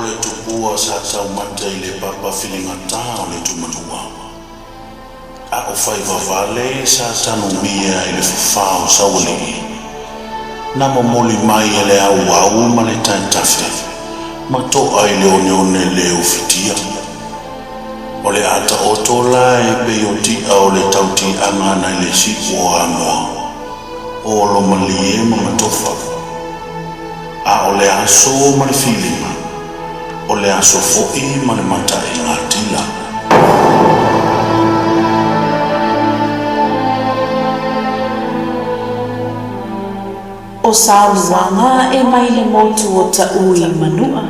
le tupua sa tau mata I le papa filingata o le tumanua. A o fai vavale sa tanu mia I le fafao sauli. Na momoli mai e le au ma le taitafe. Ma toa I le one le ufitia. O le ata otola e peyotia o le tauti angana I le siku o amoa. O lo malie ma matofa. A o le aso ma le filinga. O le aso fo'i ma le matai ngā tila. O sauwanga e mai le motu o ta ui manua.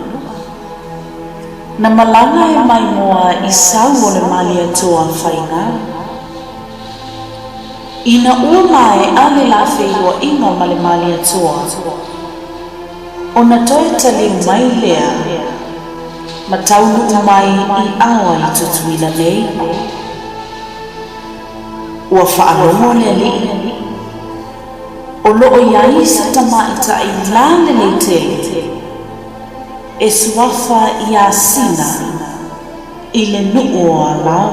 Na malanga e mai moa I sau o le mali atoa whainga. Ina ua mai ale la wheua inga ma le mali atoa. O na toe tali mai lea. Ma taunu mai I awa I tutuila nei. Ua whaalomo le li. O loo iai sa tamaita I lale le te. E suafa I a sina I le nuu o alau.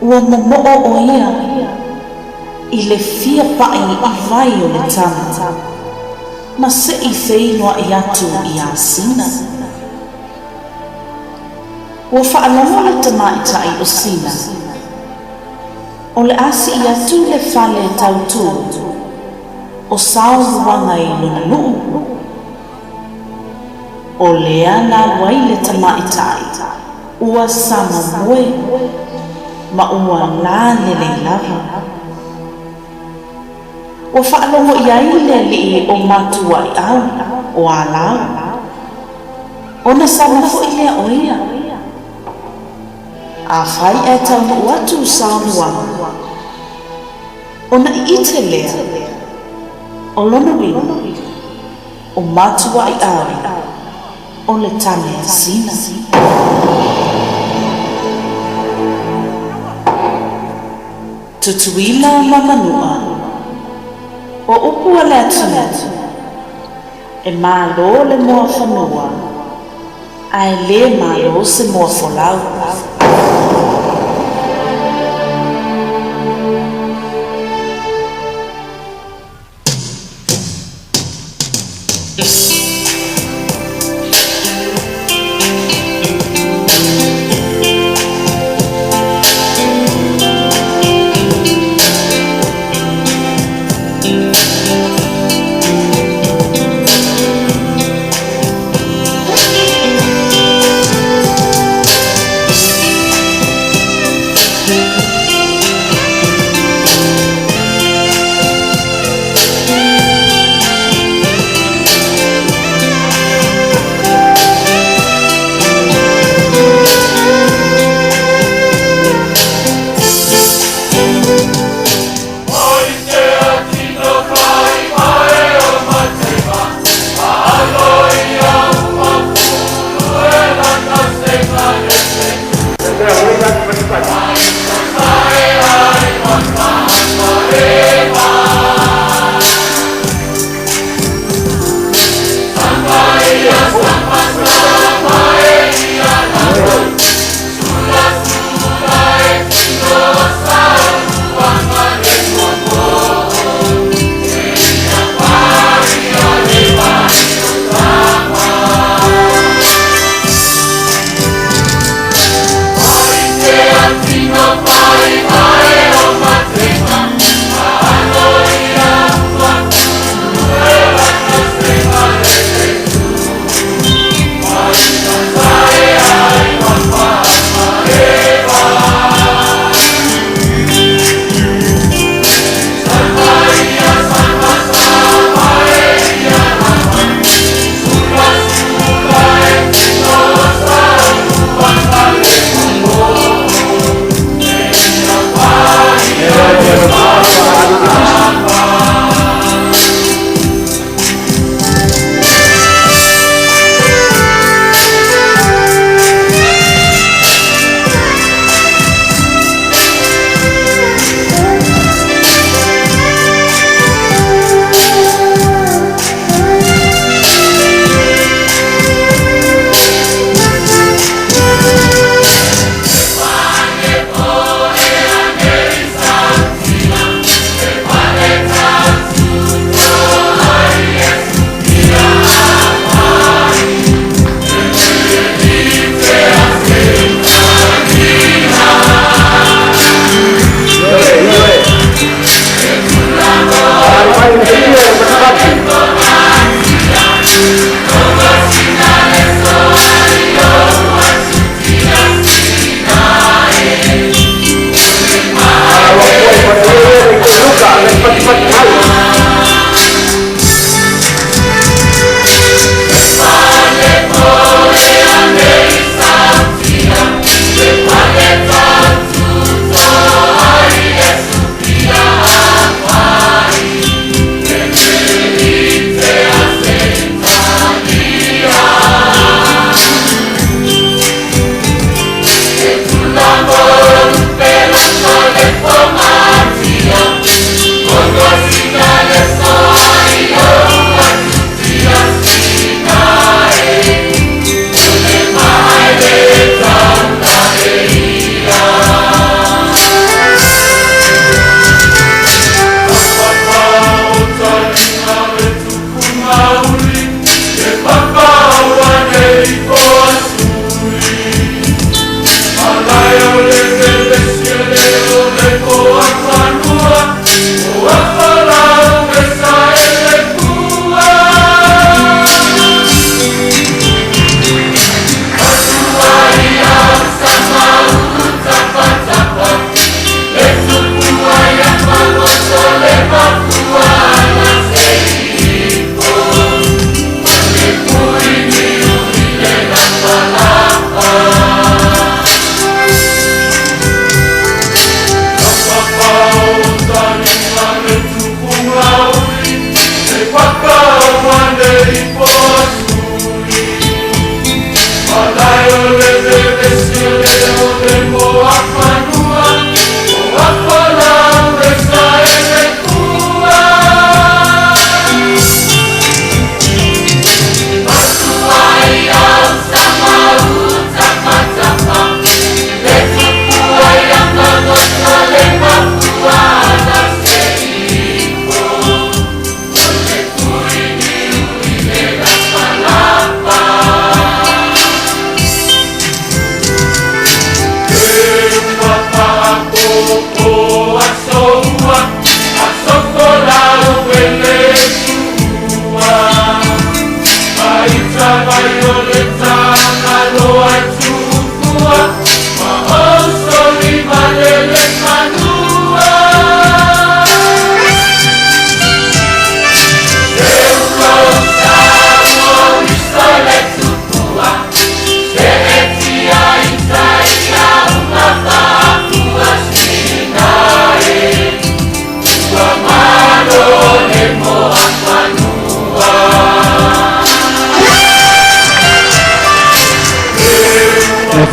Ua momoo o ia I le fia pai I vai o le tama. Ma se I whainua I atu I a sina. Ua whaalomo le tamaita I o sina. O le asi I atu le whale tautu. O sao wanga I luna nuu. O lea na wai le tamaitai. Ua sama moe. Ma ua la le lava. Ua whaalongo iai le li o matua I au. O alau. O na sama fo I lea oia. A whai e tau na uatu saunuanga. O na I ite lea. O lona wina. O matua I au. O le tane sina. Tutuila ma manua. O upua le atuna. E malo le moa whanua. Ai le malo se moa folau.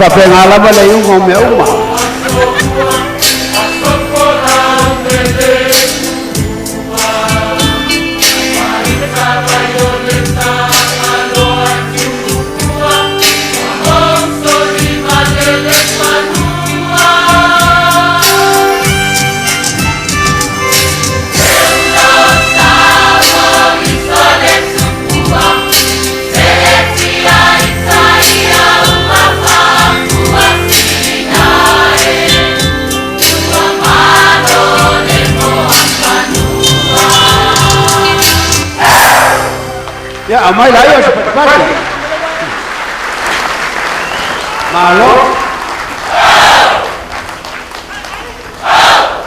pasa pengalaman na yung umeuma. Ya, amai layo seperti mana? Malu.